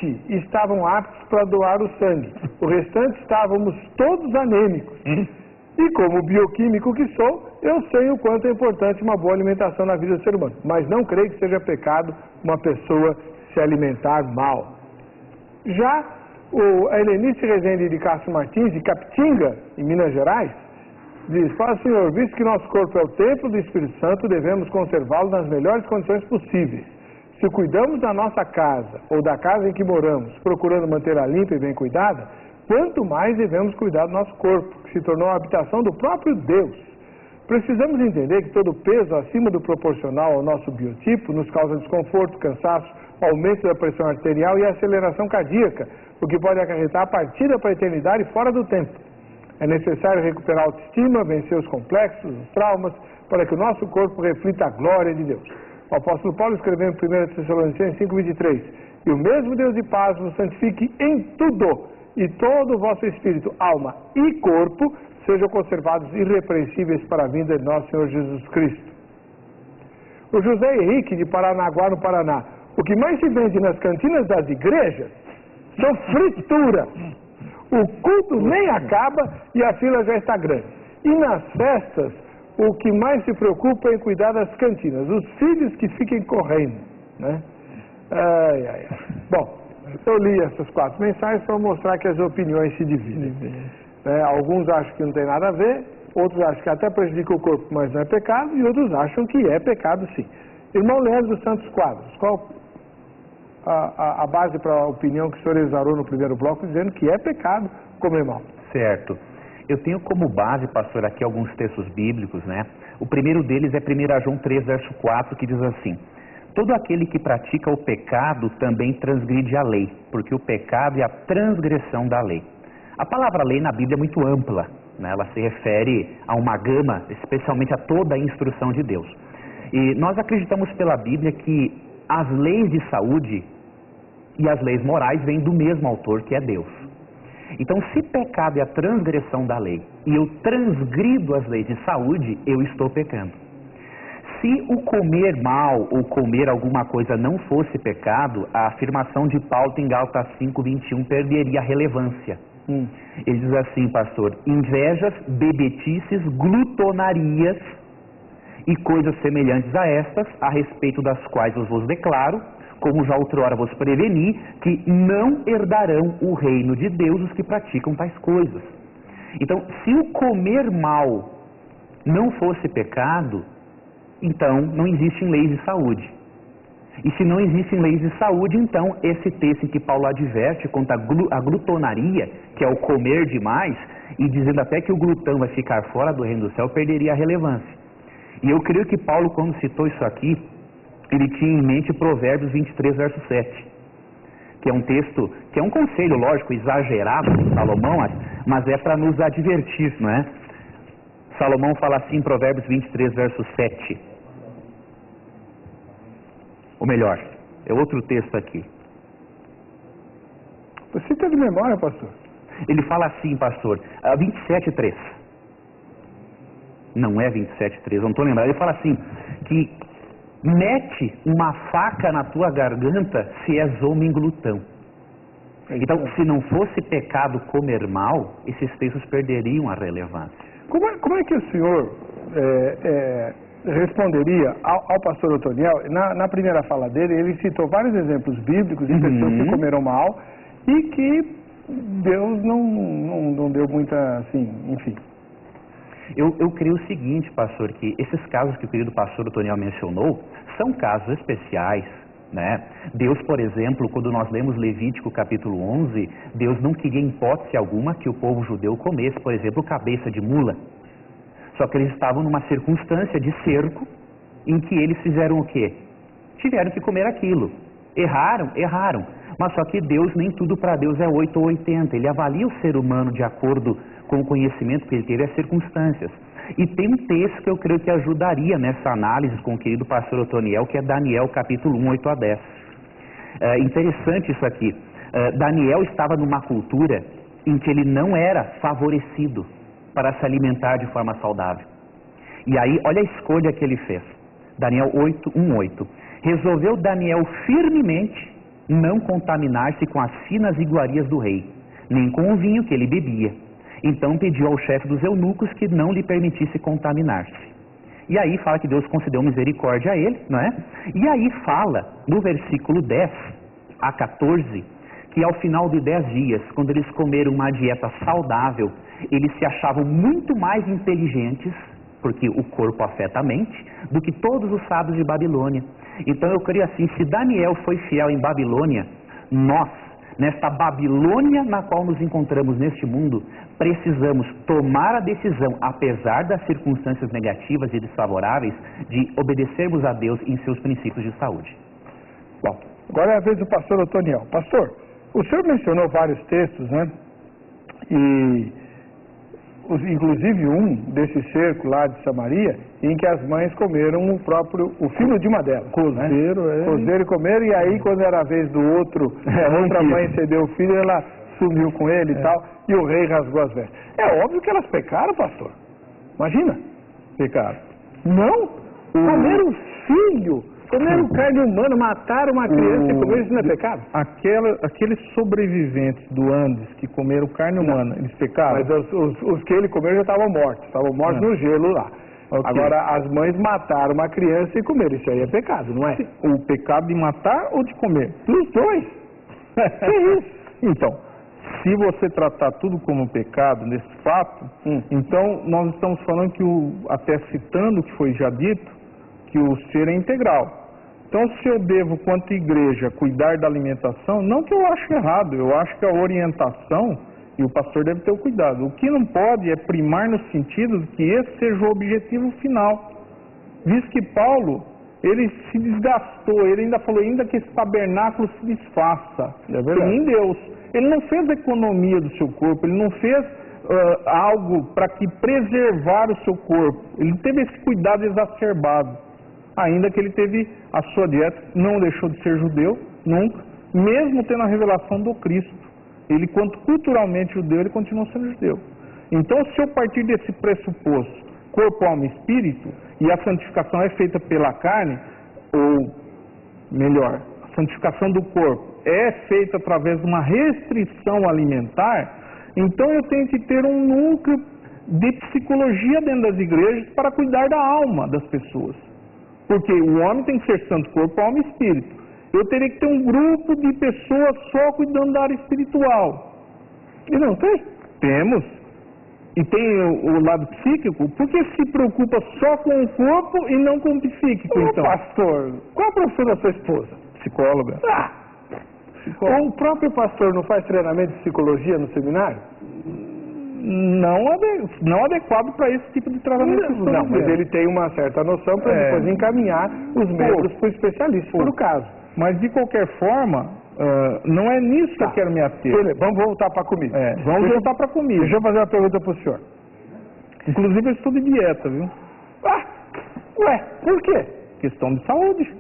7 estavam aptos para doar o sangue. O restante estávamos todos anêmicos. E como bioquímico que sou, eu sei o quanto é importante uma boa alimentação na vida do ser humano. Mas não creio que seja pecado uma pessoa se alimentar mal. Já a Helenice Rezende de Castro Martins, de Capitinga, em Minas Gerais, diz: fala, Senhor, visto que nosso corpo é o templo do Espírito Santo, devemos conservá-lo nas melhores condições possíveis. Se cuidamos da nossa casa ou da casa em que moramos, procurando mantê-la limpa e bem cuidada, quanto mais devemos cuidar do nosso corpo, que se tornou a habitação do próprio Deus. Precisamos entender que todo peso acima do proporcional ao nosso biotipo nos causa desconforto, cansaço, aumento da pressão arterial e aceleração cardíaca, o que pode acarretar a partida para a eternidade fora do tempo. É necessário recuperar a autoestima, vencer os complexos, os traumas, para que o nosso corpo reflita a glória de Deus. O apóstolo Paulo escreveu em 1 Tessalonicenses 5,23: e o mesmo Deus de paz nos santifique em tudo, e todo o vosso espírito, alma e corpo sejam conservados irrepreensíveis para a vinda de nosso Senhor Jesus Cristo. O José Henrique, de Paranaguá, no Paraná: o que mais se vende nas cantinas das igrejas são fritura. O culto nem acaba e a fila já está grande. E nas festas, o que mais se preocupa é em cuidar das cantinas, os filhos que fiquem correndo, né? Bom, eu li essas 4 mensagens para mostrar que as opiniões se dividem. Alguns acham que não tem nada a ver, outros acham que até prejudica o corpo, mas não é pecado, e outros acham que é pecado sim. Irmão Leandro dos Santos Quadros, qual a base para a opinião que o senhor exarou no primeiro bloco, dizendo que é pecado comer mal? Certo. Eu tenho como base, pastor, aqui alguns textos bíblicos, né? O primeiro deles é 1 João 3, verso 4, que diz assim: todo aquele que pratica o pecado também transgride a lei, porque o pecado é a transgressão da lei. A palavra lei na Bíblia é muito ampla, né? Ela se refere a uma gama, especialmente a toda a instrução de Deus. E nós acreditamos pela Bíblia que as leis de saúde e as leis morais vêm do mesmo autor, que é Deus. Então, se pecado é a transgressão da lei e eu transgrido as leis de saúde, eu estou pecando. Se o comer mal ou comer alguma coisa não fosse pecado, a afirmação de Paulo em Gálatas 5:21 perderia a relevância. Ele diz assim, pastor: invejas, bebetices, glutonarias e coisas semelhantes a estas, a respeito das quais eu vos declaro, como já outrora vos preveni, que não herdarão o reino de Deus os que praticam tais coisas. Então, se o comer mal não fosse pecado, então não existem leis de saúde. E se não existem leis de saúde, então esse texto em que Paulo adverte contra a glutonaria, que é o comer demais, e dizendo até que o glutão vai ficar fora do reino do céu, perderia a relevância. E eu creio que Paulo, quando citou isso aqui, ele tinha em mente Provérbios 23, verso 7, que é um texto, que é um conselho, lógico, exagerado de Salomão, mas é para nos advertir, não é? Salomão fala assim em Provérbios 23, verso 7. Ou melhor, é outro texto aqui. Você está de memória, pastor? Ele fala assim, pastor, 27:3. Não é 27:3, não estou lembrando. Ele fala assim, que mete uma faca na tua garganta se és homem glutão. Então, se não fosse pecado comer mal, esses textos perderiam a relevância. Como é que o senhor responderia ao pastor Otoniel? Na primeira fala dele, ele citou vários exemplos bíblicos de pessoas que comeram mal e que Deus não deu muita, assim, enfim. Eu creio o seguinte, pastor, que esses casos que o querido pastor Otoniel mencionou são casos especiais, né? Deus, por exemplo, quando nós lemos Levítico capítulo 11, Deus não queria em hipótese alguma que o povo judeu comesse, por exemplo, cabeça de mula. Só que eles estavam numa circunstância de cerco em que eles fizeram o quê? Tiveram que comer aquilo. Erraram. Mas só que Deus, nem tudo para Deus é 8 ou 80. Ele avalia o ser humano de acordo com o conhecimento que ele teve, as circunstâncias. E tem um texto que eu creio que ajudaria nessa análise com o querido pastor Otoniel, que é Daniel capítulo 1, 8 a 10. Interessante isso aqui. Daniel estava numa cultura em que ele não era favorecido para se alimentar de forma saudável. E aí, olha a escolha que ele fez. Daniel 8, 1, 8. Resolveu Daniel firmemente não contaminar-se com as finas iguarias do rei, nem com o vinho que ele bebia. Então pediu ao chefe dos eunucos que não lhe permitisse contaminar-se. E aí fala que Deus concedeu misericórdia a ele, não é? E aí fala, no versículo 10 a 14, que ao final de 10 dias, quando eles comeram uma dieta saudável, eles se achavam muito mais inteligentes, porque o corpo afeta a mente, do que todos os sábios de Babilônia. Então eu creio assim, se Daniel foi fiel em Babilônia, nós, nesta Babilônia na qual nos encontramos neste mundo, precisamos tomar a decisão, apesar das circunstâncias negativas e desfavoráveis, de obedecermos a Deus em seus princípios de saúde. Bom, agora é a vez do pastor Otoniel. Pastor, o senhor mencionou vários textos, né? E inclusive um desse cerco lá de Samaria, em que as mães comeram o filho de uma delas. Cozeiro, né? Cozeiro e comeram, e aí quando era a vez do outro, a outra mãe cedeu o filho, ela sumiu com ele e tal, e o rei rasgou as vestes. É óbvio que elas pecaram, pastor. Imagina. Pecaram. Não? Comeram filho, comeram carne humana, mataram uma criança e comeram, isso não é pecado? Aqueles sobreviventes do Andes que comeram carne humana, eles pecaram? Mas os que ele comeu já estavam mortos no gelo lá. Okay. Agora, as mães mataram uma criança e comeram, isso aí é pecado, não é? O pecado de matar ou de comer? Dos dois. Que isso? Então, se você tratar tudo como pecado nesse fato, então nós estamos falando que, até citando o que foi já dito, que o ser é integral. Então, se eu devo, quanto igreja, cuidar da alimentação, não que eu acho errado, eu acho que a orientação, e o pastor deve ter o cuidado, o que não pode é primar no sentido de que esse seja o objetivo final. Visto que Paulo, ele se desgastou, ele ainda falou, ainda que esse tabernáculo se desfaça, em Deus. Ele não fez economia do seu corpo, ele não fez algo para que preservar o seu corpo, ele teve esse cuidado exacerbado. Ainda que ele teve a sua dieta, não deixou de ser judeu, nunca, mesmo tendo a revelação do Cristo. Ele, quanto culturalmente judeu, ele continua sendo judeu. Então, se eu partir desse pressuposto, corpo, alma e espírito, e a santificação é feita pela carne, ou melhor, a santificação do corpo é feita através de uma restrição alimentar, então eu tenho que ter um núcleo de psicologia dentro das igrejas para cuidar da alma das pessoas. Porque o homem tem que ser santo, corpo, alma e espírito. Eu teria que ter um grupo de pessoas só cuidando da área espiritual. E não tem? Temos. E tem o lado psíquico. Por que se preocupa só com o corpo e não com o psíquico, então? Pastor, qual a profissão da sua esposa? Psicóloga. Psicóloga. O próprio pastor não faz treinamento de psicologia no seminário? Não adequado para esse tipo de tratamento. Não, mas ele tem uma certa noção para depois encaminhar os membros para o especialista, por caso. Mas, de qualquer forma, não é nisso que eu quero me ater. Vamos voltar para a comida. Vamos voltar para a comida. Deixa eu fazer uma pergunta para o senhor. Inclusive, eu estudo dieta, viu? Ué, por quê? Questão de saúde.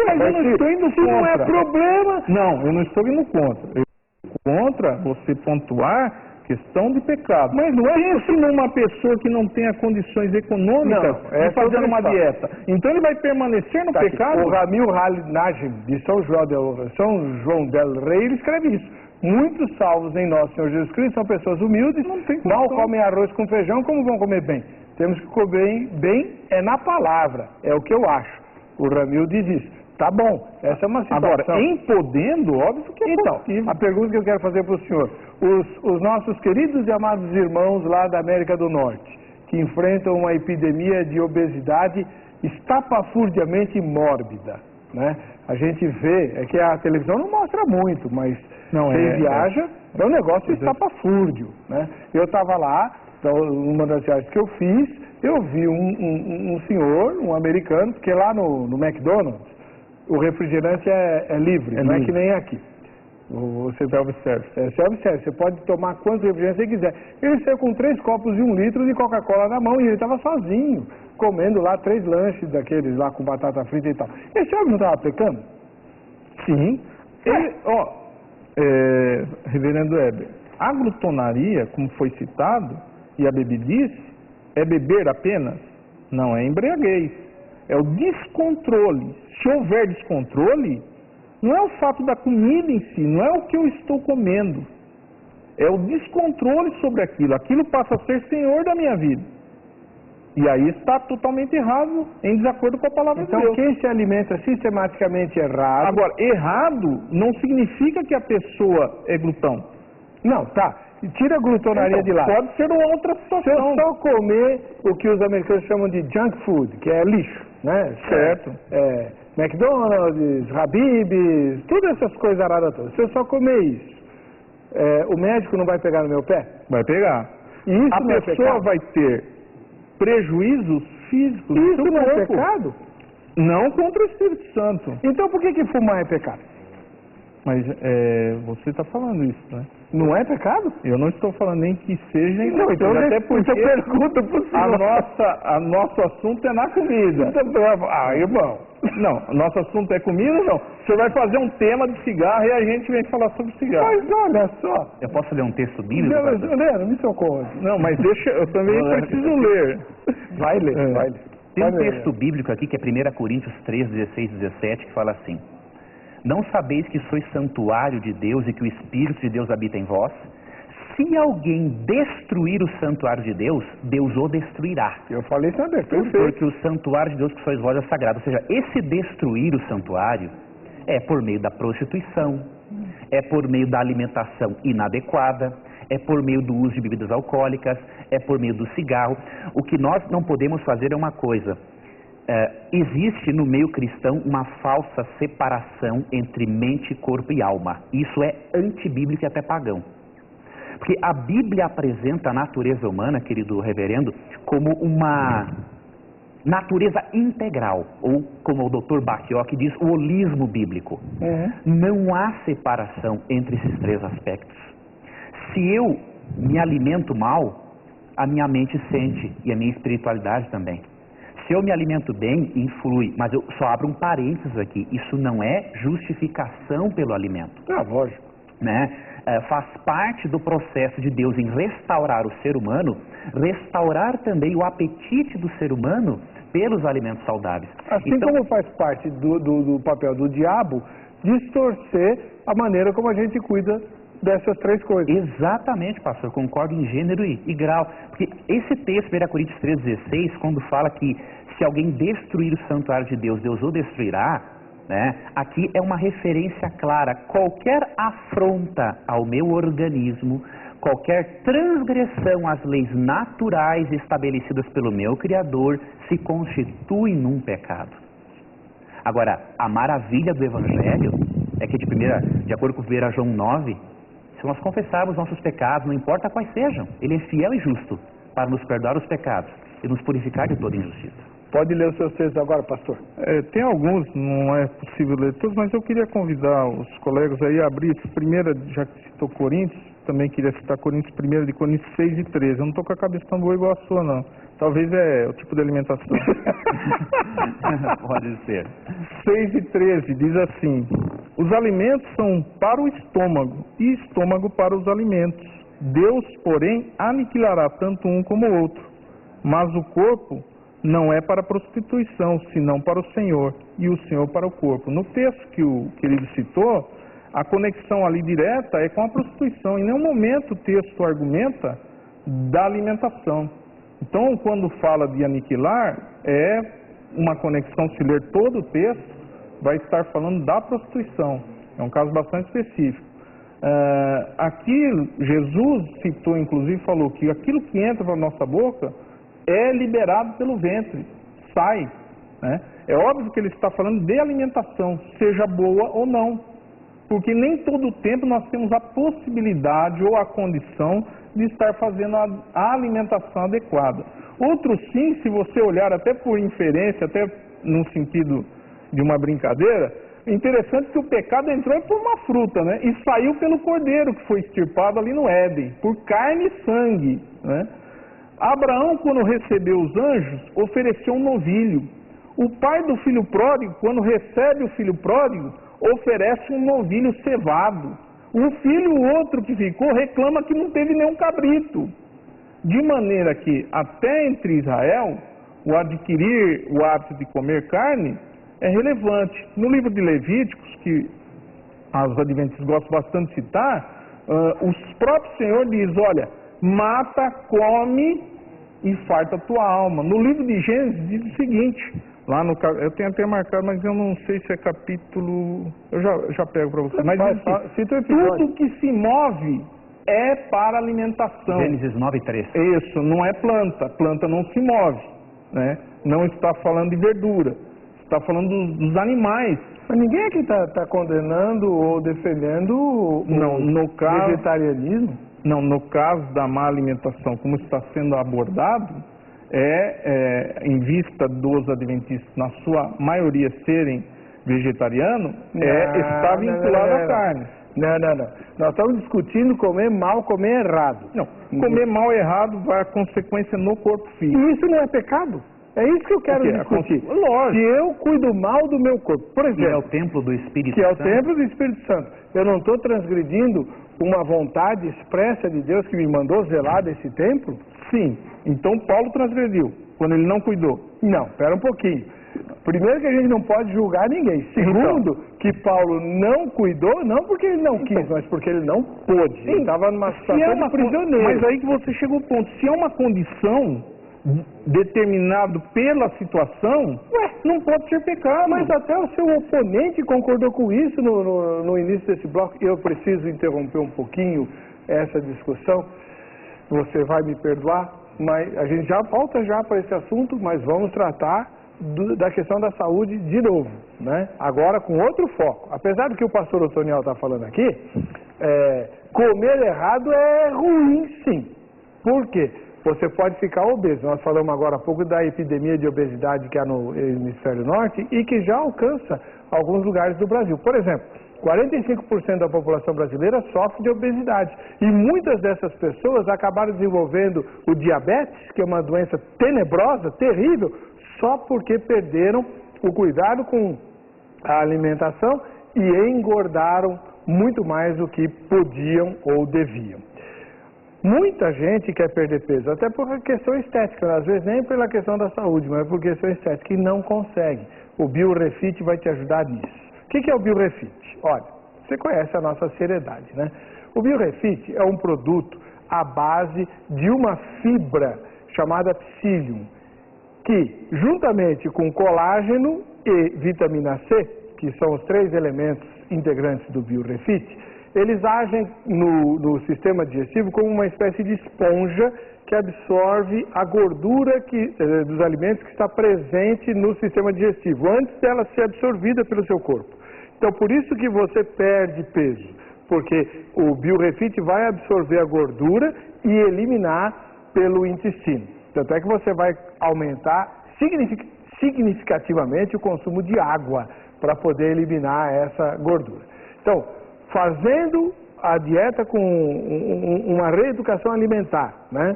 Mas eu não estou indo contra. Não é problema. Não, eu não estou indo contra. Eu estou contra você pontuar questão de pecado. Mas não é isso numa pessoa que não tenha condições econômicas de fazer uma dieta. Então ele vai permanecer no pecado? O Ramil Najim, de São João del Rei, ele escreve isso. Muitos salvos em nosso Senhor Jesus Cristo são pessoas humildes, mal comem arroz com feijão, como vão comer bem? Temos que comer bem na palavra, é o que eu acho. O Ramil diz isso. Tá bom, essa é uma situação. Agora, em podendo, óbvio que é possível. A pergunta que eu quero fazer para o senhor, os nossos queridos e amados irmãos lá da América do Norte, que enfrentam uma epidemia de obesidade estapafurdiamente mórbida, né? A gente vê, é que a televisão não mostra muito, mas quem viaja, é um negócio estapafúrdio, né? Eu estava lá, uma das viagens que eu fiz, eu vi um senhor, um americano, porque lá no McDonald's, o refrigerante é livre, não é que nem aqui. Você self-service. Self-service, você pode tomar quantos refrigerantes você quiser. Ele saiu com 3 copos de 1 litro de Coca-Cola na mão e ele estava sozinho, comendo lá 3 lanches daqueles lá com batata frita e tal. Esse homem não estava pecando? Sim. Ele, reverendo Heber, a glutonaria, como foi citado, e a bebidice, é beber apenas? Não é embriaguez. É o descontrole. Se houver descontrole, não é o fato da comida em si, não é o que eu estou comendo. É o descontrole sobre aquilo. Aquilo passa a ser senhor da minha vida. E aí está totalmente errado, em desacordo com a palavra de Deus. Então, quem se alimenta sistematicamente errado... Agora, errado não significa que a pessoa é glutão. Não, tá. Tira a glutonaria Então, de lá. pode ser uma outra Se eu situação. só comer o que os americanos chamam de junk food, que é lixo, né? Certo. McDonald's, Habib's, todas essas coisas aradas todas. Se eu só comer isso, o médico não vai pegar no meu pé? Vai pegar. E isso A não é pessoa pecado? vai ter prejuízos físicos do Isso seu não é corpo. pecado? Não contra o Espírito Santo. Então por que fumar é pecado? Mas você está falando isso, né? Não é pecado? Eu não estou falando nem que seja, Não, então até porque eu pergunto pro senhor. nosso assunto é na comida. Irmão. Não, nosso assunto é comida, não. Você vai fazer um tema de cigarro e a gente vem falar sobre cigarro. Mas olha só. Eu posso ler um texto bíblico? pastor? Leandro, me socorre. Não, mas deixa, eu também preciso ler. Vai ler, vai ler. Tem um Vai ler. texto bíblico aqui que é 1 Coríntios 3, 16 e 17, que fala assim: não sabeis que sois santuário de Deus e que o Espírito de Deus habita em vós? Se alguém destruir o santuário de Deus, Deus o destruirá. Eu falei isso aberto, perfeito. Porque o santuário de Deus que sois vós é sagrado. Ou seja, esse destruir o santuário é por meio da prostituição, é por meio da alimentação inadequada, é por meio do uso de bebidas alcoólicas, é por meio do cigarro. O que nós não podemos fazer é uma coisa. Existe no meio cristão uma falsa separação entre mente, corpo e alma. Isso é antibíblico e até pagão. Porque a Bíblia apresenta a natureza humana, querido reverendo, como uma natureza integral, ou como o Dr. Bacchiocchi diz, o holismo bíblico. Não há separação entre esses três aspectos. Se eu me alimento mal, a minha mente sente e a minha espiritualidade também. Se eu me alimento bem, influi, mas eu só abro um parênteses aqui, isso não é justificação pelo alimento. Lógico. Né? Faz parte do processo de Deus em restaurar o ser humano, restaurar também o apetite do ser humano pelos alimentos saudáveis. Assim Então, como faz parte do papel do diabo distorcer a maneira como a gente cuida dessas três coisas. exatamente, pastor, concordo em gênero e grau. Porque esse texto, 1 Coríntios 3,16, quando fala que se alguém destruir o santuário de Deus, Deus o destruirá, né? Aqui é uma referência clara. Qualquer afronta ao meu organismo, qualquer transgressão às leis naturais estabelecidas pelo meu Criador, se constitui num pecado. Agora, a maravilha do Evangelho é que, de acordo com 1 João 9, se nós confessarmos nossos pecados, não importa quais sejam, Ele é fiel e justo para nos perdoar os pecados e nos purificar de toda injustiça. Pode ler os seus textos agora, pastor. Tem alguns, não é possível ler todos, mas eu queria convidar os colegas aí a abrir primeira, já que citou Coríntios, também queria citar Coríntios, 1 de Coríntios 6 e 13. Eu não estou com a cabeça tão boa igual a sua, não. Talvez é o tipo de alimentação. Pode ser. 6 e 13 diz assim: os alimentos são para o estômago e estômago para os alimentos. Deus, porém, aniquilará tanto um como o outro. Mas o corpo não é para a prostituição, senão para o Senhor, e o Senhor para o corpo. No texto que o querido citou, a conexão ali direta é com a prostituição. Em nenhum momento o texto argumenta da alimentação. Então, quando fala de aniquilar, é uma conexão, se ler todo o texto, vai estar falando da prostituição. É um caso bastante específico. Aqui, Jesus citou, inclusive, falou que aquilo que entra para a nossa boca é liberado pelo ventre, sai. Né? É óbvio que ele está falando de alimentação, seja boa ou não. Porque nem todo o tempo nós temos a possibilidade ou a condição de estar fazendo a alimentação adequada. Outro sim, se você olhar até por inferência, até no sentido de uma brincadeira, é interessante que o pecado entrou por uma fruta, né? E saiu pelo cordeiro que foi extirpado ali no Éden, por carne e sangue, né? Abraão, quando recebeu os anjos, ofereceu um novilho. O pai do filho pródigo, quando recebe o filho pródigo, oferece um novilho cevado. O filho outro que ficou reclama que não teve nenhum cabrito. De maneira que, até entre Israel, o adquirir o hábito de comer carne é relevante. No livro de Levíticos, que os adventistas gostam bastante de citar, o próprio Senhor diz, olha, mata, come e farta a tua alma. No livro de Gênesis diz o seguinte, lá no, eu tenho até marcado, mas eu não sei se é capítulo, eu já pego para você, mas tudo que se move é para alimentação. Gênesis 9:3. Isso, não é planta, planta não se move, né? Não está falando de verdura, está falando dos animais. Mas ninguém aqui está condenando ou defendendo o vegetarianismo? Não, no caso da má alimentação, como está sendo abordado, em vista dos adventistas, na sua maioria serem vegetarianos, está vinculado à carne. Não. Nós estamos discutindo comer mal, comer errado. Não, comer mal errado vai a consequência no corpo físico. E isso não é pecado? É isso que eu quero discutir. Lógico. Se eu cuido mal do meu corpo, por exemplo... Que é o templo do Espírito Santo. Que é o templo do Espírito Santo. Eu não estou transgredindo uma vontade expressa de Deus que me mandou zelar desse templo? Sim. Então Paulo transgrediu, quando ele não cuidou. Não, espera um pouquinho. Primeiro que a gente não pode julgar ninguém. Segundo, que Paulo não cuidou, não porque ele não quis, mas porque ele não pôde. Ele estava numa situação de prisioneiro. Mas aí que você chegou ao ponto. Se é uma condição determinado pela situação, não pode ser pecado. Mas até o seu oponente concordou com isso no início desse bloco. Eu preciso interromper um pouquinho essa discussão. Você vai me perdoar, mas a gente já volta já para esse assunto, mas vamos tratar da questão da saúde de novo, né? Agora com outro foco. Apesar do que o pastor Otoniel está falando aqui, comer errado é ruim, sim. Por quê? Você pode ficar obeso. Nós falamos agora há pouco da epidemia de obesidade que há no hemisfério norte e que já alcança alguns lugares do Brasil. Por exemplo, 45% da população brasileira sofre de obesidade. E muitas dessas pessoas acabaram desenvolvendo o diabetes, que é uma doença tenebrosa, terrível, só porque perderam o cuidado com a alimentação e engordaram muito mais do que podiam ou deviam. Muita gente quer perder peso, até por questão estética, às vezes nem pela questão da saúde, mas por questão estética, e não consegue. O BioRefit vai te ajudar nisso. O que é o BioRefit? Olha, você conhece a nossa seriedade, né? O BioRefit é um produto à base de uma fibra chamada psyllium, que, juntamente com colágeno e vitamina C, que são os 3 elementos integrantes do BioRefit, eles agem no sistema digestivo como uma espécie de esponja que absorve a gordura dos alimentos que está presente no sistema digestivo, antes dela ser absorvida pelo seu corpo. Então, por isso que você perde peso, porque o BioRefit vai absorver a gordura e eliminar pelo intestino. Tanto é que você vai aumentar significativamente o consumo de água para poder eliminar essa gordura. Então, fazendo a dieta com uma reeducação alimentar, né?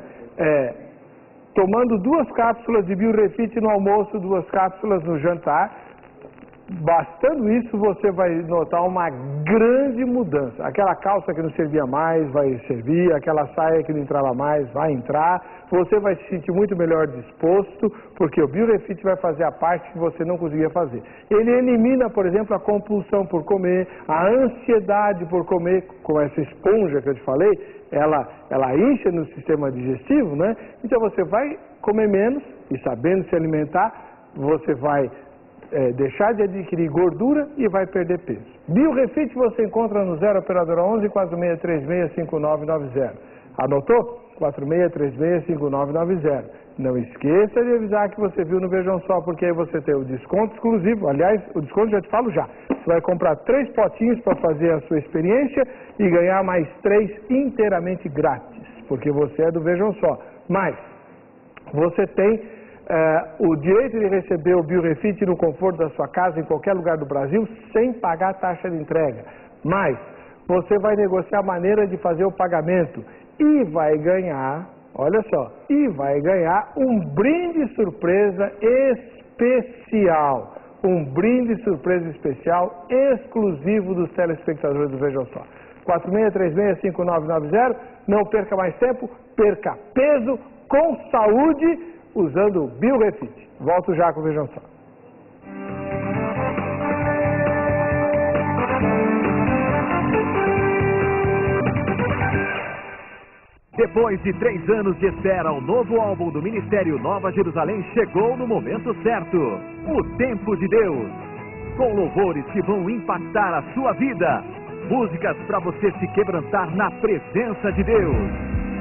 Tomando 2 cápsulas de BioRefit no almoço, 2 cápsulas no jantar, bastando isso você vai notar uma grande mudança. Aquela calça que não servia mais vai servir, aquela saia que não entrava mais vai entrar, você vai se sentir muito melhor disposto, porque o BioRefit vai fazer a parte que você não conseguia fazer. Ele elimina, por exemplo, a compulsão por comer, a ansiedade por comer, com essa esponja que eu te falei, ela incha no sistema digestivo, né? Então você vai comer menos e sabendo se alimentar, você vai deixar de adquirir gordura e vai perder peso. BioRefit você encontra no 0 operadora 11 4636 5990. Anotou? 4636 5990. Não esqueça de avisar que você viu no Vejam Só, porque aí você tem o desconto exclusivo. Aliás, o desconto já te falo já. Você vai comprar 3 potinhos para fazer a sua experiência e ganhar mais 3 inteiramente grátis, porque você é do Vejam Só. Mas você tem o direito de receber o BioRefit no conforto da sua casa, em qualquer lugar do Brasil, sem pagar taxa de entrega. Mas você vai negociar a maneira de fazer o pagamento e vai ganhar, olha só, um brinde surpresa especial. Um brinde surpresa especial exclusivo dos telespectadores do Vejam Só. 4636-5990, não perca mais tempo, perca peso com saúde, usando o BioRefit. Volto já com o Vejam Só. Depois de 3 anos de espera, o novo álbum do Ministério Nova Jerusalém chegou no momento certo. O Tempo de Deus. Com louvores que vão impactar a sua vida. Músicas para você se quebrantar na presença de Deus.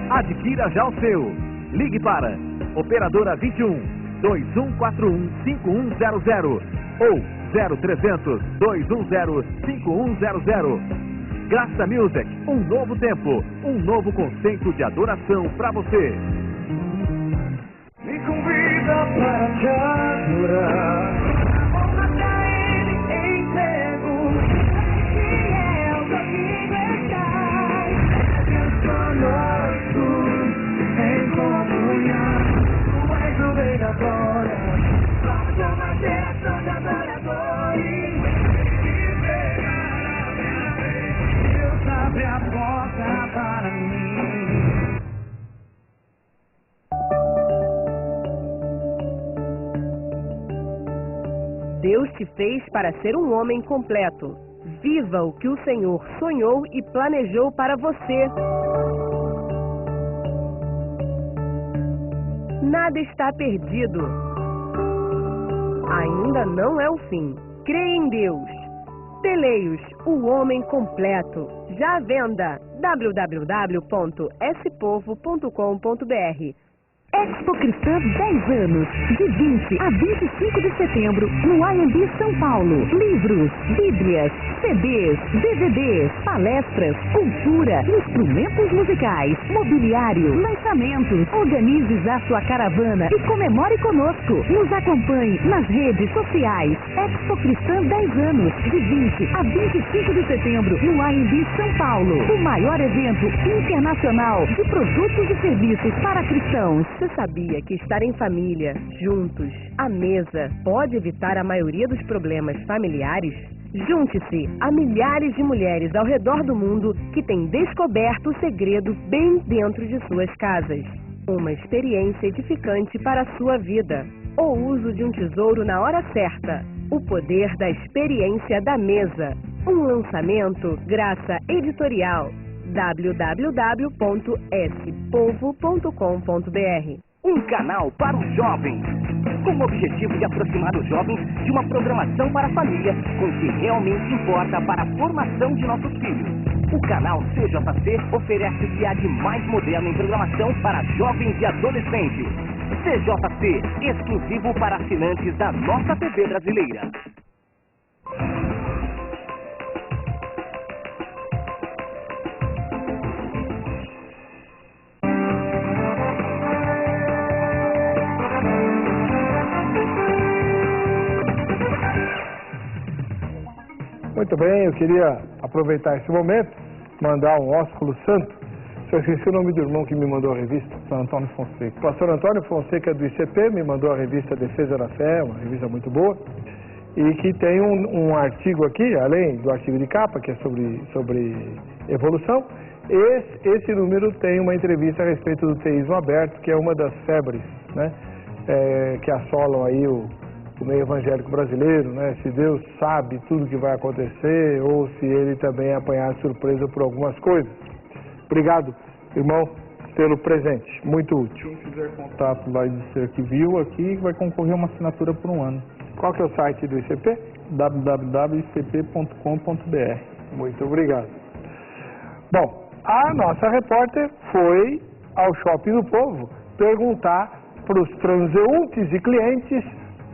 Adquira já o seu. Ligue para Operadora 21 2141 5100 ou 0300 210 5100. Graça Music, um novo tempo, um novo conceito de adoração para você. Me convida para te adorar. Honra pra Ele entrego. Fiel comigo estás. Conosco em comunhão. Tu és o Rei da glória. Somos uma geração de adoradores. Abre a porta para mim. Deus te fez para ser um homem completo. Viva o que o Senhor sonhou e planejou para você. Nada está perdido. Ainda não é o fim. Creia em Deus. Teleios, o homem completo. Já à venda. www.spovo.com.br. Expo Cristã 10 anos, de 20 a 25 de setembro, no AMB São Paulo. Livros, bíblias, CDs, DVDs, palestras, cultura, instrumentos musicais, mobiliário, lançamentos. Organize já sua caravana e comemore conosco. Nos acompanhe nas redes sociais. Expo Cristã 10 anos, de 20 a 25 de setembro, no AMB São Paulo. O maior evento internacional de produtos e serviços para cristãos. Você sabia que estar em família, juntos, à mesa, pode evitar a maioria dos problemas familiares? Junte-se a milhares de mulheres ao redor do mundo que têm descoberto o segredo bem dentro de suas casas. Uma experiência edificante para a sua vida. O uso de um tesouro na hora certa. O poder da experiência da mesa. Um lançamento Graça Editorial. www.spovo.com.br. Um canal para os jovens, com o objetivo de aproximar os jovens de uma programação para a família, com o que realmente importa para a formação de nossos filhos. O canal CJC oferece o que há de mais moderno em programação para jovens e adolescentes. CJC, exclusivo para assinantes da nossa TV brasileira. Muito bem, eu queria aproveitar esse momento, mandar um ósculo santo. Eu esqueci o nome do irmão que me mandou a revista. Pastor Antônio Fonseca. Pastor Antônio Fonseca do ICP me mandou a revista Defesa da Fé, uma revista muito boa, e que tem um artigo aqui, além do artigo de capa, que é sobre evolução. Esse número tem uma entrevista a respeito do teísmo aberto, que é uma das febres, né, que assolam aí o meio evangélico brasileiro, né? Se Deus sabe tudo que vai acontecer ou se ele também é apanhado de surpresa por algumas coisas. Obrigado, irmão, pelo presente, muito útil. Quem fizer contato lá e disser que viu aqui, vai concorrer a uma assinatura por 1 ano. Qual que é o site do ICP? www.icp.com.br. Muito obrigado. Bom, a nossa repórter foi ao Shopping do Povo perguntar para os transeuntes e clientes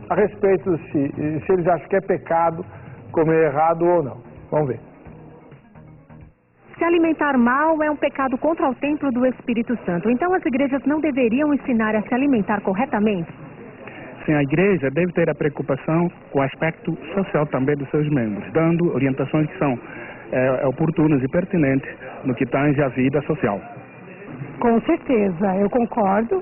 a respeito se eles acham que é pecado comer errado ou não. Vamos ver. Se alimentar mal é um pecado contra o templo do Espírito Santo. Então as igrejas não deveriam ensinar a se alimentar corretamente? Sim, a igreja deve ter a preocupação com o aspecto social também dos seus membros, dando orientações que são oportunas e pertinentes no que tange a vida social. Com certeza, eu concordo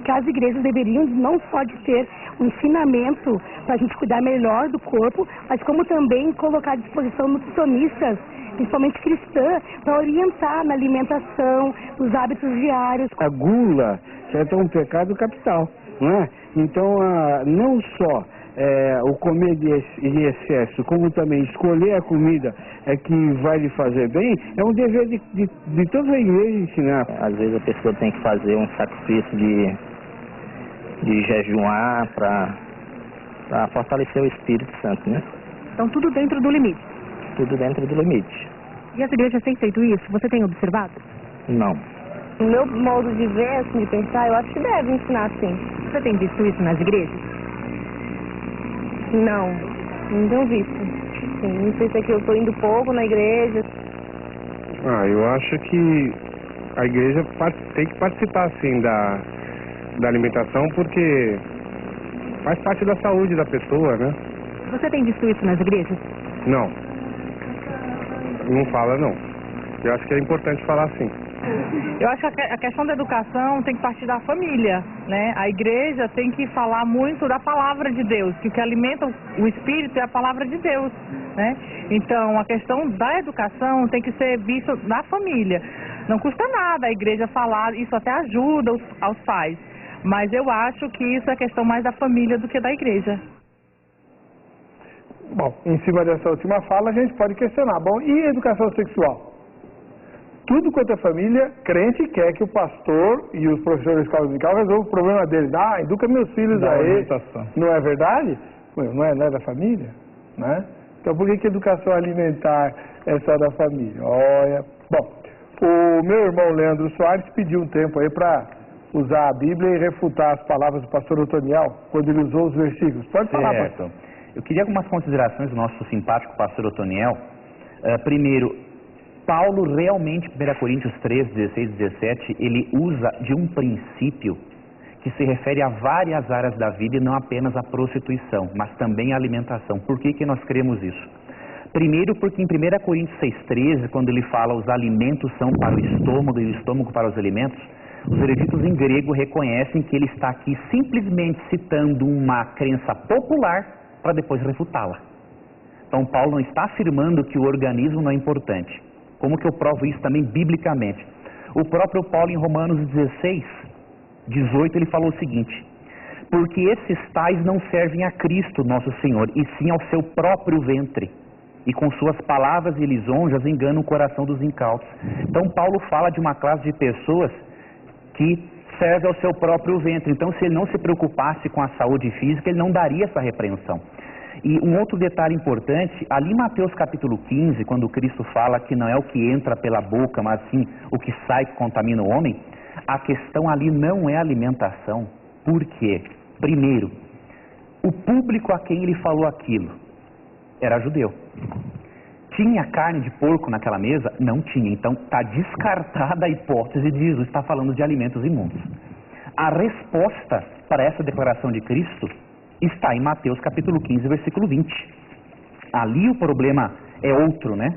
que as igrejas deveriam não só de ter um ensinamento para a gente cuidar melhor do corpo, mas como também colocar à disposição nutricionistas, principalmente cristã, para orientar na alimentação, nos hábitos diários. A gula é um pecado capital, não é? Então, não só o comer de excesso, como também escolher a comida que vai lhe fazer bem, é um dever de toda a igreja ensinar. Às vezes a pessoa tem que fazer um sacrifício de jejuar para fortalecer o Espírito Santo, né? Então tudo dentro do limite? Tudo dentro do limite. E as igrejas têm feito isso? Você tem observado? Não. No meu modo de ver, assim, de pensar, eu acho que deve ensinar sim. Você tem visto isso nas igrejas? Não tenho visto. Sim, não sei se é que eu estou indo pouco na igreja. Eu acho que a igreja tem que participar, sim, da alimentação, porque faz parte da saúde da pessoa, né? Você tem visto isso nas igrejas? Não. Não fala, não. Eu acho que é importante falar sim. Eu acho que a questão da educação tem que partir da família, né? A igreja tem que falar muito da palavra de Deus, que o que alimenta o espírito é a palavra de Deus, né? Então, a questão da educação tem que ser vista na família. Não custa nada a igreja falar, isso até ajuda aos pais, mas eu acho que isso é questão mais da família do que da igreja. Bom, em cima dessa última fala, a gente pode questionar. Bom, e educação sexual? Tudo quanto a família crente quer que o pastor e os professores da escola dominical resolvam o problema deles. Educa meus filhos aí. Não é verdade? Não é da família? Né? Então por que a educação alimentar é só da família? Olha, bom, o meu irmão Leandro Soares pediu um tempo aí para usar a Bíblia e refutar as palavras do pastor Otoniel, quando ele usou os versículos. Pode falar, pastor. Eu queria algumas considerações do nosso simpático pastor Otoniel. Primeiro, Paulo realmente, 1 Coríntios 3, 16 e 17, ele usa de um princípio que se refere a várias áreas da vida e não apenas à prostituição, mas também à alimentação. Por que nós cremos isso? Primeiro, porque em 1 Coríntios 6,13, quando ele fala os alimentos são para o estômago e o estômago para os alimentos, os eruditos em grego reconhecem que ele está aqui simplesmente citando uma crença popular para depois refutá-la. Então Paulo não está afirmando que o organismo não é importante. Como que eu provo isso também biblicamente? O próprio Paulo em Romanos 16, 18, ele falou o seguinte: porque esses tais não servem a Cristo nosso Senhor, e sim ao seu próprio ventre, e com suas palavras e lisonjas enganam o coração dos incautos. Então Paulo fala de uma classe de pessoas que serve ao seu próprio ventre. Então, se ele não se preocupasse com a saúde física, ele não daria essa repreensão. E um outro detalhe importante, ali em Mateus capítulo 15, quando Cristo fala que não é o que entra pela boca, mas sim o que sai que contamina o homem, a questão ali não é alimentação. Por quê? Primeiro, o público a quem ele falou aquilo era judeu. Tinha carne de porco naquela mesa? Não tinha. Então está descartada a hipótese de Jesus estar falando de alimentos imundos. A resposta para essa declaração de Cristo está em Mateus capítulo 15, versículo 20. Ali o problema é outro, né?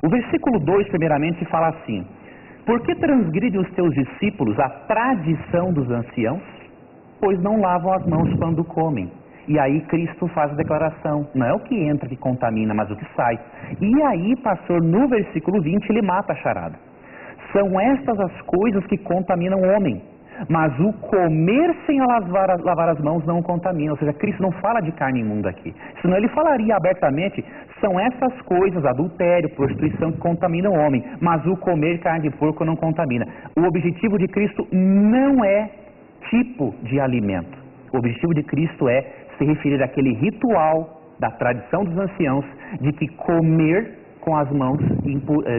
O versículo 2, primeiramente, fala assim: por que transgridem os teus discípulos a tradição dos anciãos? Pois não lavam as mãos quando comem. E aí Cristo faz a declaração, não é o que entra que contamina, mas o que sai. E aí, pastor, no versículo 20, ele mata a charada. São estas as coisas que contaminam o homem, mas o comer sem lavar as mãos não o contamina. Ou seja, Cristo não fala de carne imunda aqui. Senão ele falaria abertamente, são essas coisas, adultério, prostituição, que contaminam o homem, mas o comer carne de porco não contamina. O objetivo de Cristo não é tipo de alimento. O objetivo de Cristo é se referir àquele ritual da tradição dos anciãos de que comer com as mãos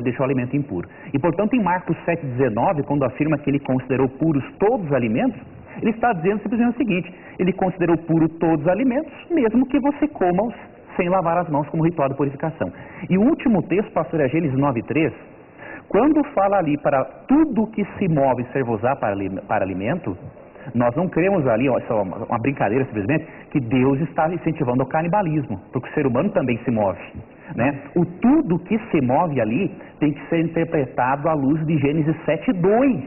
deixa o alimento impuro. E portanto em Marcos 7,19, quando afirma que ele considerou puros todos os alimentos, ele está dizendo simplesmente o seguinte: ele considerou puro todos os alimentos, mesmo que você coma-os sem lavar as mãos como ritual de purificação. E o último texto, pastor, é Gênesis 9,3, quando fala ali para tudo que se move serve usar para alimento, nós não cremos ali, ó, isso é uma brincadeira simplesmente, que Deus está incentivando o canibalismo, porque o ser humano também se move, né? O tudo que se move ali tem que ser interpretado à luz de Gênesis 7:2.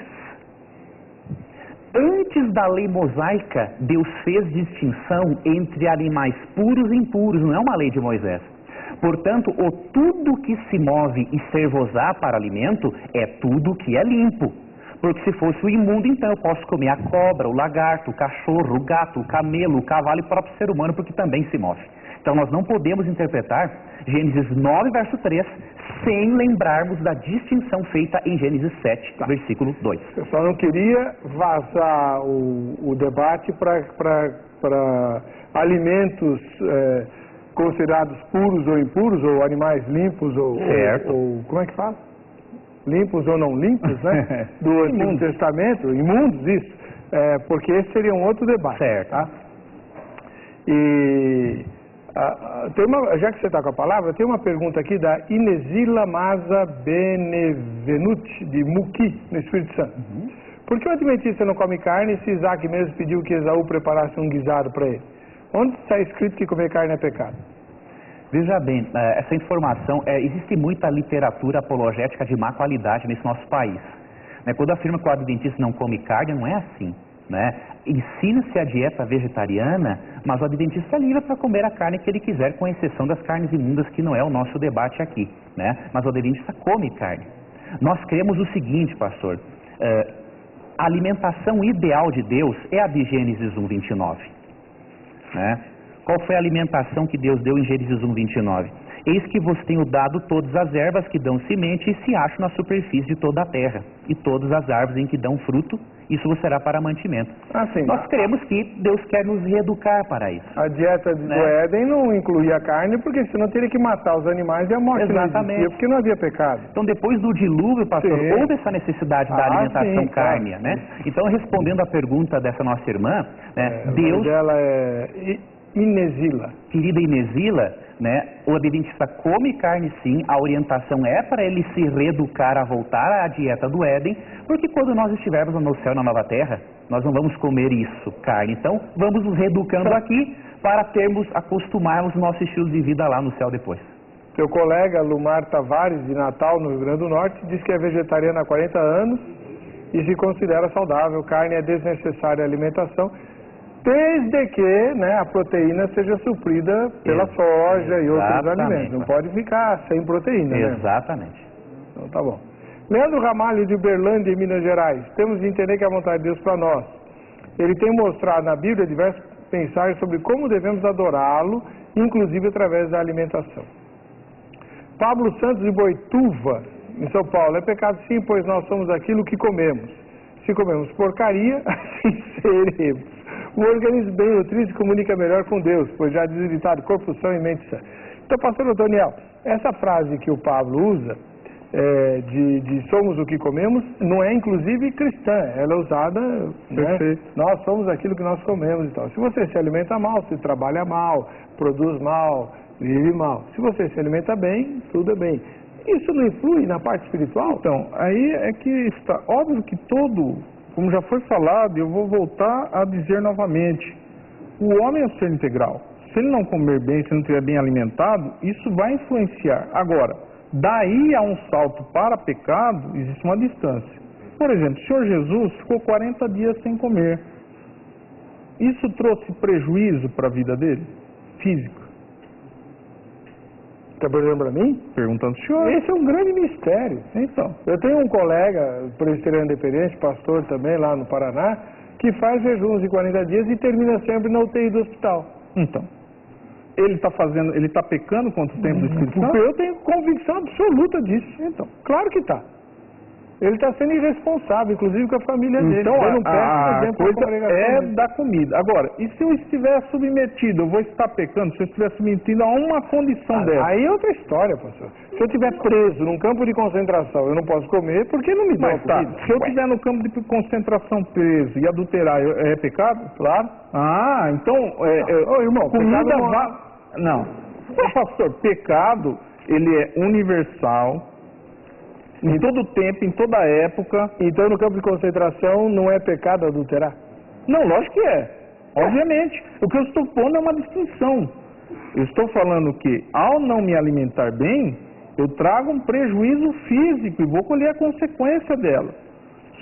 Antes da lei mosaica, Deus fez distinção entre animais puros e impuros, não é uma lei de Moisés. Portanto, o tudo que se move e serve usar para alimento é tudo que é limpo. Porque se fosse o imundo, então eu posso comer a cobra, o lagarto, o cachorro, o gato, o camelo, o cavalo e o próprio ser humano, porque também se move. Então nós não podemos interpretar Gênesis 9, verso 3, sem lembrarmos da distinção feita em Gênesis 7, versículo 2. Eu só não queria vazar o debate para alimentos considerados puros ou impuros, ou animais limpos, ou como é que fala? Limpos ou não limpos, né? Do Antigo Testamento, imundos, isso. Porque esse seria um outro debate. Certo. Tá? E já que você está com a palavra, tem uma pergunta aqui da Inesila Maza Benevenuti, de Muqui, no Espírito Santo. Por que o adventista não come carne se Isaac mesmo pediu que Esaú preparasse um guisado para ele? Onde está escrito que comer carne é pecado? Veja bem, essa informação, existe muita literatura apologética de má qualidade nesse nosso país. Quando afirma que o adventista não come carne, não é assim. Ensina-se a dieta vegetariana, mas o adventista é livre para comer a carne que ele quiser, com exceção das carnes imundas, que não é o nosso debate aqui. Mas o adventista come carne. Nós cremos o seguinte, pastor, a alimentação ideal de Deus é a de Gênesis 1, 29. Qual foi a alimentação que Deus deu em Gênesis 1, 29? Eis que vos tenho dado todas as ervas que dão semente e se acham na superfície de toda a terra, e todas as árvores em que dão fruto, isso vos será para mantimento. Nós cremos que Deus quer nos reeducar para isso. A dieta do Éden não incluía carne, porque senão teria que matar os animais e a morte não existia, porque não havia pecado. Então, depois do dilúvio, pastor, houve essa necessidade da alimentação cárnea, Então, respondendo à pergunta dessa nossa irmã, Deus... Ela é Inesila. Querida Inesila, o adventista come carne sim, a orientação é para ele se reeducar a voltar à dieta do Éden, porque quando nós estivermos no céu, na nova terra, nós não vamos comer isso, carne. Então, vamos nos reeducando aqui para acostumarmos o nosso estilo de vida lá no céu depois. Seu colega Lumar Tavares, de Natal, no Rio Grande do Norte, diz que é vegetariano há 40 anos e se considera saudável. Carne é desnecessária à alimentação, desde que a proteína seja suprida pela soja e outros alimentos. Não pode ficar sem proteína. Exatamente. Então tá bom. Leandro Ramalho, de Uberlândia, em Minas Gerais. Temos de entender que é a vontade de Deus para nós. Ele tem mostrado na Bíblia diversos mensagens sobre como devemos adorá-lo, inclusive através da alimentação. Pablo Santos, de Boituva, em São Paulo. É pecado sim, pois nós somos aquilo que comemos. Se comemos porcaria, assim seremos. O organismo bem nutrido se comunica melhor com Deus, pois já diz o ditado, corpo são e mente sã. Então, pastor Otoniel, essa frase que o Pablo usa, de somos o que comemos, não é inclusive cristã, ela é usada, nós somos aquilo que nós comemos e tal. Se você se alimenta mal, se trabalha mal, produz mal, vive mal. Se você se alimenta bem, tudo é bem. Isso não influi na parte espiritual? Então, aí é que está óbvio que como já foi falado, eu vou voltar a dizer novamente, o homem é um ser integral. Se ele não comer bem, se não estiver bem alimentado, isso vai influenciar. Agora, daí a um salto para pecado, existe uma distância. Por exemplo, o Senhor Jesus ficou 40 dias sem comer. Isso trouxe prejuízo para a vida dele? Físico. Está perguntando para mim? Perguntando ao senhor. Esse é um grande mistério. Então. Eu tenho um colega, presbiteriano independente, pastor também lá no Paraná, que faz jejuns de 40 dias e termina sempre na UTI do hospital. Então. Ele está pecando contra o tempo do Espírito Santo? Eu tenho convicção absoluta disso. Então, claro que está. Ele está sendo irresponsável, inclusive com a família dele. Então, a coisa é da comida. Agora, e se eu estiver submetido, eu vou estar pecando? Se eu estiver submetido a uma condição dessa? Aí é outra história, pastor. Se eu estiver preso num campo de concentração, eu não posso comer, porque não me dá comida? Se eu estiver no campo de concentração preso e adulterar, é pecado? Claro. Então, irmão, comida não. Pastor, pecado, ele é universal, em todo tempo, em toda época. Então, no campo de concentração, não é pecado adulterar? Não, lógico que é. Obviamente. O que eu estou pondo é uma distinção. Eu estou falando que, ao não me alimentar bem, eu trago um prejuízo físico e vou colher a consequência dela.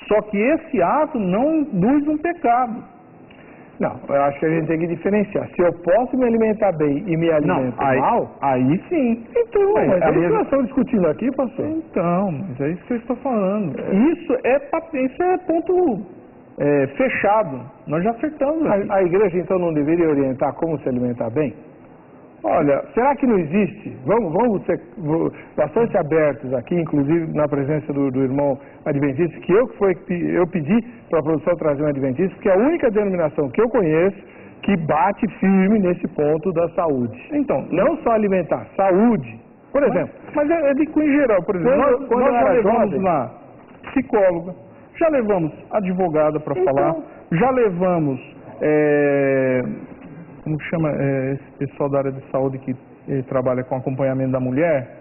Só que esse ato não induz um pecado. Não, eu acho que a gente tem que diferenciar. Se eu posso me alimentar bem e me alimento mal... Aí sim. Então, Mas mas a é isso que mesma- nós estamos discutindo aqui, pastor. Então, mas é isso que eu estou falando. Isso é ponto fechado. Nós já acertamos aqui. A igreja, então, não deveria orientar como se alimentar bem? Olha, será que não existe? Vamos ser bastante abertos aqui, inclusive na presença do irmão adventista, que eu pedi para a produção trazer um adventista, porque é a única denominação que eu conheço que bate firme nesse ponto da saúde. Então, não só alimentar, saúde. Por exemplo. Mas é de cunho geral, por exemplo. Quando nós eu já era levamos jovem, lá psicóloga, já levamos advogada para falar, já levamos, como que chama, esse pessoal da área de saúde que trabalha com acompanhamento da mulher,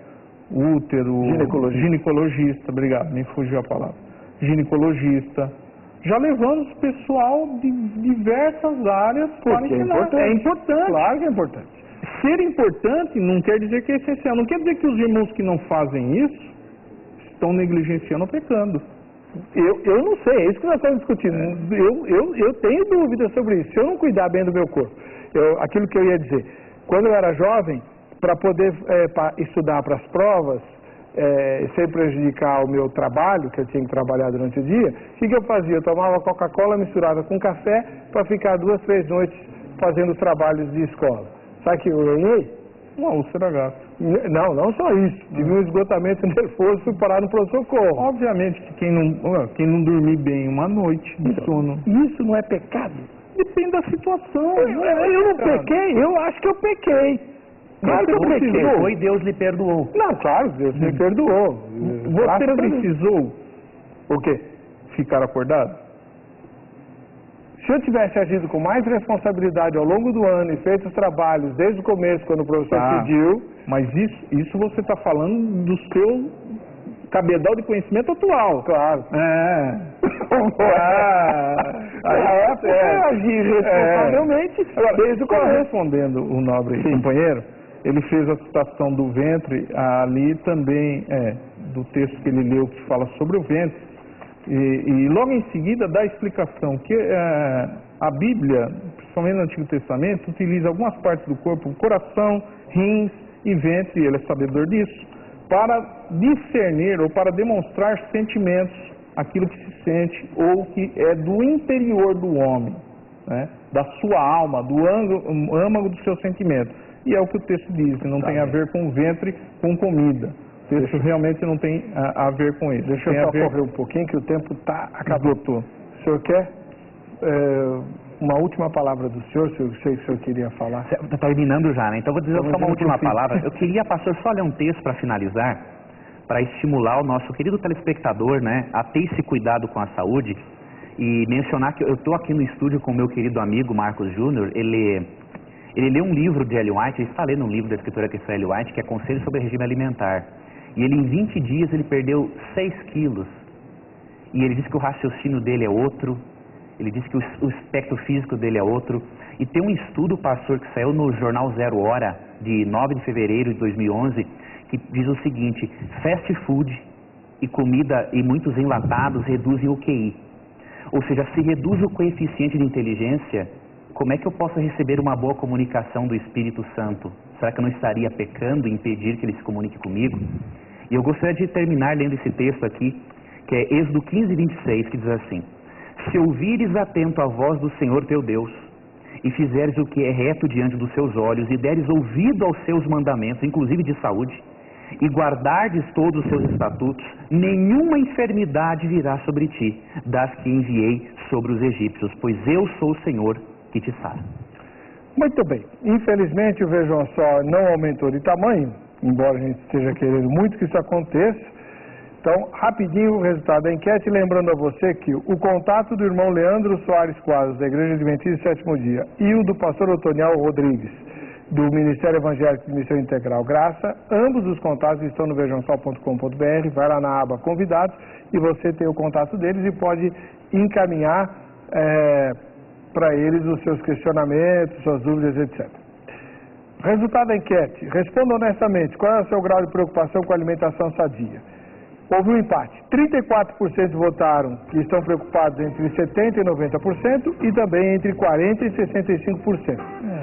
útero, ginecologista, obrigado, me fugiu a palavra, ginecologista. Já levamos pessoal de diversas áreas para ensinar. É importante. Claro que é importante. Ser importante não quer dizer que é essencial. Não quer dizer que os irmãos que não fazem isso estão negligenciando ou pecando. Eu não sei, é isso que nós estamos discutindo. Eu tenho dúvidas sobre isso. Se eu não cuidar bem do meu corpo, aquilo que eu ia dizer, quando eu era jovem, para poder estudar para as provas, sem prejudicar o meu trabalho, que eu tinha que trabalhar durante o dia, o que eu fazia? Eu tomava Coca-Cola misturada com café para ficar 2, 3 noites fazendo trabalhos de escola. Sabe o que eu ganhei? Uma úlcera gasta. Não só isso. Tive um esgotamento nervoso, fui parar no pronto-socorro. Obviamente que quem não dormir bem uma noite de sono... Isso não é pecado? Depende da situação. Eu não pequei, eu acho que eu pequei. Claro que eu pequei. Foi, Deus lhe perdoou. Não, claro, Deus me perdoou. Você precisou o quê? Ficar acordado? Se eu tivesse agido com mais responsabilidade ao longo do ano e feito os trabalhos desde o começo, quando o professor pediu... Mas isso você está falando do seu cabedal de conhecimento atual. Claro. Agir responsavelmente desde o começo. Respondendo o nobre companheiro, ele fez a citação do ventre, ali também, do texto que ele leu que fala sobre o ventre, e logo em seguida dá a explicação que a Bíblia, principalmente no Antigo Testamento, utiliza algumas partes do corpo, coração, rins e ventre, e ele é sabedor disso, para discernir ou para demonstrar sentimentos, aquilo que se sente ou que é do interior do homem, né? Da sua alma, do âmago do seu sentimento. E é o que o texto diz, não tem a ver com ventre, com comida. O texto realmente não tem a ver com isso. Deixa eu só correr um pouquinho, que o tempo está acabando. O senhor quer uma última palavra do senhor? Eu sei que o senhor queria falar. Está terminando já, né? Então vou dizer só uma última palavra. Eu queria, pastor, só ler um texto para finalizar, para estimular o nosso querido telespectador, né, a ter esse cuidado com a saúde, e mencionar que eu estou aqui no estúdio com o meu querido amigo Marcos Júnior. Ele lê um livro de Ellen White, ele está lendo um livro da escritora cristã Ellen White, que é Conselho sobre Regime Alimentar. E ele, em 20 dias, ele perdeu 6 quilos. E ele disse que o raciocínio dele é outro, ele disse que o espectro físico dele é outro. E tem um estudo, pastor, que saiu no jornal Zero Hora, de 9 de fevereiro de 2011, que diz o seguinte: fast food e comida e muitos enlatados reduzem o QI. Ou seja, se reduz o coeficiente de inteligência, como é que eu posso receber uma boa comunicação do Espírito Santo? Será que eu não estaria pecando em impedir que ele se comunique comigo? E eu gostaria de terminar lendo esse texto aqui, que é Êxodo 15, 26, que diz assim: se ouvires atento a voz do Senhor teu Deus, e fizeres o que é reto diante dos seus olhos, e deres ouvido aos seus mandamentos, inclusive de saúde, e guardardes todos os seus estatutos, nenhuma enfermidade virá sobre ti, das que enviei sobre os egípcios, pois eu sou o Senhor que te sara. Muito bem. Infelizmente, o Vejam Só não aumentou de tamanho, embora a gente esteja querendo muito que isso aconteça. Então, rapidinho o resultado da enquete, lembrando a você que o contato do irmão Leandro Soares Quadros, da Igreja Adventista Sétimo Dia, e o do pastor Otoniel Rodrigues, do Ministério Evangélico de Missão Integral Graça, ambos os contatos estão no vejamsol.com.br, vai lá na aba Convidados e você tem o contato deles e pode encaminhar para eles os seus questionamentos, suas dúvidas, etc. Resultado da enquete: responda honestamente, qual é o seu grau de preocupação com a alimentação sadia? houve um empate. 34% votaram que estão preocupados entre 70% e 90% e também entre 40% e 65%.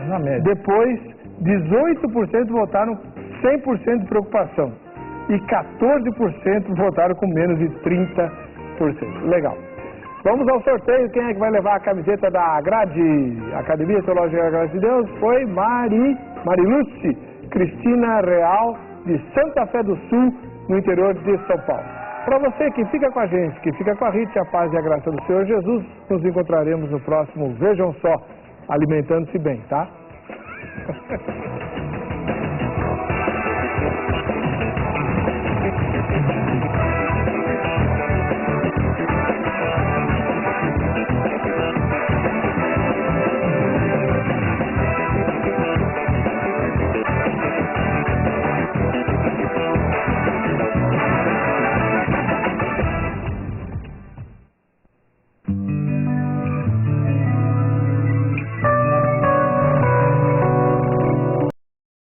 Na média. Depois, 18% votaram 100% de preocupação e 14% votaram com menos de 30%. Legal. Vamos ao sorteio. Quem é que vai levar a camiseta da Grade? Academia Teológica Graça de Deus foi Mariluce Cristina Real, de Santa Fé do Sul, no interior de São Paulo. Para você que fica com a gente, que fica com a Rita, a paz e a graça do Senhor Jesus, nos encontraremos no próximo Vejam Só, alimentando-se bem, tá?